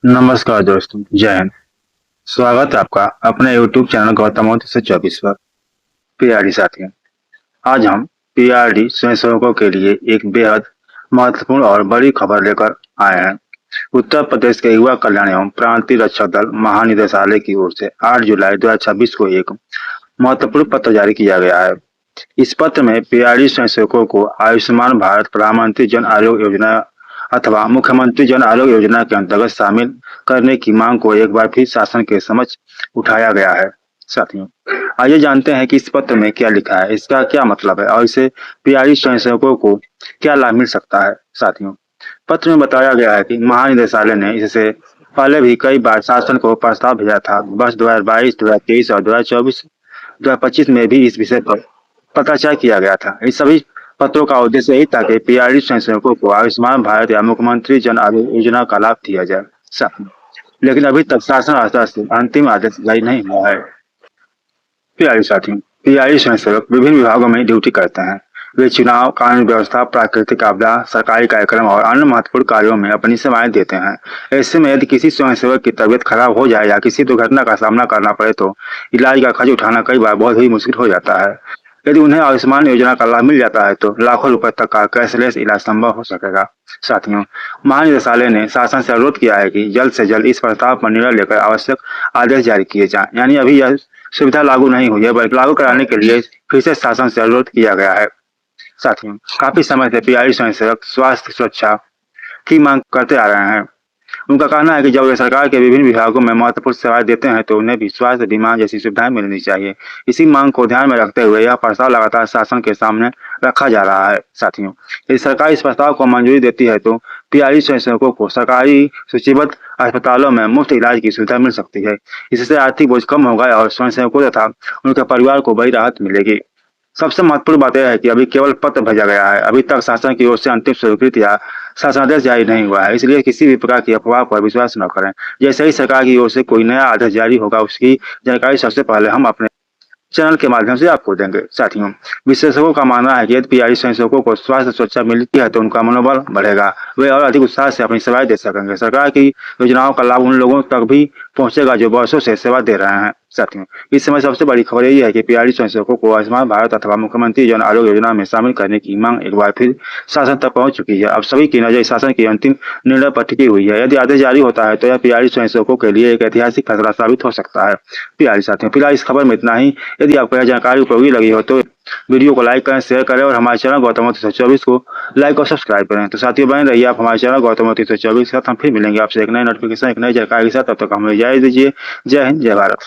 नमस्कार दोस्तों, जय हिंद। स्वागत है आपका अपने YouTube चैनल गौतम 324 पर। प्यारी साथियों, आज हम पीआरडी स्वयंसेवकों के लिए एक बेहद महत्वपूर्ण और बड़ी खबर लेकर आए हैं। उत्तर प्रदेश के युवा कल्याण एवं प्रांतीय रक्षक दल महानिदेशालय की ओर से 8 जुलाई 2026 को एक महत्वपूर्ण पत्र जारी किया गया है। इस पत्र में पीआरडी स्वयंसेवकों को आयुष्मान भारत प्रधानमंत्री जन आरोग्य योजना अथवा मुख्यमंत्री जन आरोग्य योजना के अंतर्गत शामिल करने की मांग को एक बार फिर शासन के समक्ष उठाया गया है। साथियों, आइए जानते हैं कि इस पत्र में क्या लिखा है, इसका क्या मतलब है और इससे पीआरडी स्वयंसेवकों को क्या लाभ मिल सकता है। साथियों, पत्र में बताया गया है कि महानिदेशालय ने इससे पहले भी कई बार शासन को प्रस्ताव भेजा था। वर्ष 2022, 2023 और 2024, 2025 में भी इस विषय पर पत्राचार किया गया था। इस सभी पत्रों का उद्देश्य यही था कि पीआरडी स्वयंसेवकों को आयुष्मान भारत या मुख्यमंत्री जन आरोग्य योजना का लाभ दिया जाए। लेकिन अभी तक शासन स्तर से अंतिम आदेश जारी नहीं हुआ है। पीआरडी साथियों, पीआरडी स्वयंसेवक विभिन्न विभागों में ड्यूटी करते हैं। वे चुनाव, कानून व्यवस्था, प्राकृतिक आपदा, सरकारी कार्यक्रम और अन्य महत्वपूर्ण कार्यों में अपनी सेवाएं देते हैं। ऐसे में यदि किसी स्वयंसेवक की तबीयत खराब हो जाए या किसी दुर्घटना का सामना करना पड़े तो इलाज का खर्च उठाना कई बार बहुत ही मुश्किल हो जाता है। यदि उन्हें आयुष्मान योजना का लाभ मिल जाता है तो लाखों रुपए तक का कैशलेस इलाज संभव हो सकेगा। साथियों, महानिदेशालय ने शासन से अनुरोध किया है कि जल्द से जल्द इस प्रस्ताव पर निर्णय लेकर आवश्यक आदेश जारी किए जाएं। यानी अभी यह सुविधा लागू नहीं हुई है, बल्कि लागू कराने के लिए फिर से शासन से अनुरोध किया गया है। साथियों, काफी समय से पीआरडी स्वयंसेवक स्वास्थ्य सुरक्षा की मांग करते आ रहे हैं। उनका कहना है कि जब वे सरकार के विभिन्न विभागों में महत्वपूर्ण सेवाएं देते हैं तो उन्हें भी स्वास्थ्य बीमा जैसी सुविधाएं मिलनी चाहिए। इसी मांग को ध्यान में रखते हुए यह प्रस्ताव लगातार शासन के सामने रखा जा रहा है। साथियों, यदि सरकार इस प्रस्ताव को मंजूरी देती है तो पीआरडी स्वयंसेवकों को सरकारी सूचीबद्ध अस्पतालों में मुफ्त इलाज की सुविधा मिल सकती है। इससे आर्थिक बोझ कम होगा और स्वयंसेवकों तथा उनके परिवार को बड़ी राहत मिलेगी। सबसे महत्वपूर्ण बात यह है कि अभी केवल पत्र भेजा गया है। अभी तक शासन की ओर से अंतिम स्वीकृति या शासनादेश जारी नहीं हुआ है, इसलिए किसी भी प्रकार की अफवाह पर विश्वास न करें। जैसे ही सरकार की ओर से कोई नया आदेश जारी होगा, उसकी जानकारी सबसे पहले हम अपने चैनल के माध्यम से आपको देंगे। साथियों, विशेषज्ञों का मानना है कि यदि पीआरडी स्वयंसेवकों को स्वास्थ्य सुरक्षा मिलती है तो उनका मनोबल बढ़ेगा, वे और अधिक उत्साह से अपनी सेवाएं दे सकेंगे। सरकार की योजनाओं का लाभ उन लोगों तक भी पहुंचेगा जो वर्षों से सेवा दे रहे हैं। साथियों, इस समय सबसे बड़ी खबर यही है कि पीआरडी स्वयंसेवकों को आयुष्मान भारत अथवा मुख्यमंत्री जन आरोग्य योजना में शामिल करने की मांग एक बार फिर शासन तक पहुंच चुकी है। अब सभी की नजर शासन के अंतिम निर्णय पर टिकी हुई है। यदि आदेश जारी होता है तो यह पीआरडी स्वयंसेवकों के लिए एक ऐतिहासिक फैसला साबित हो सकता है। पीआरडी साथियों, फिलहाल इस खबर में इतना ही। यदि आपको यह जानकारी उपयोगी लगी हो तो वीडियो को लाइक करें, शेयर करें और हमारे चैनल गौतम 324 को लाइक और सब्सक्राइब करें। तो साथियों, बने रहिए आप हमारे चैनल गौतम 324 के साथ। हम फिर मिलेंगे आपसे एक नए नोटिफिकेशन, एक नई जानकारी के साथ। तब तक हमें इजाजत दीजिए। जय हिंद, जय भारत।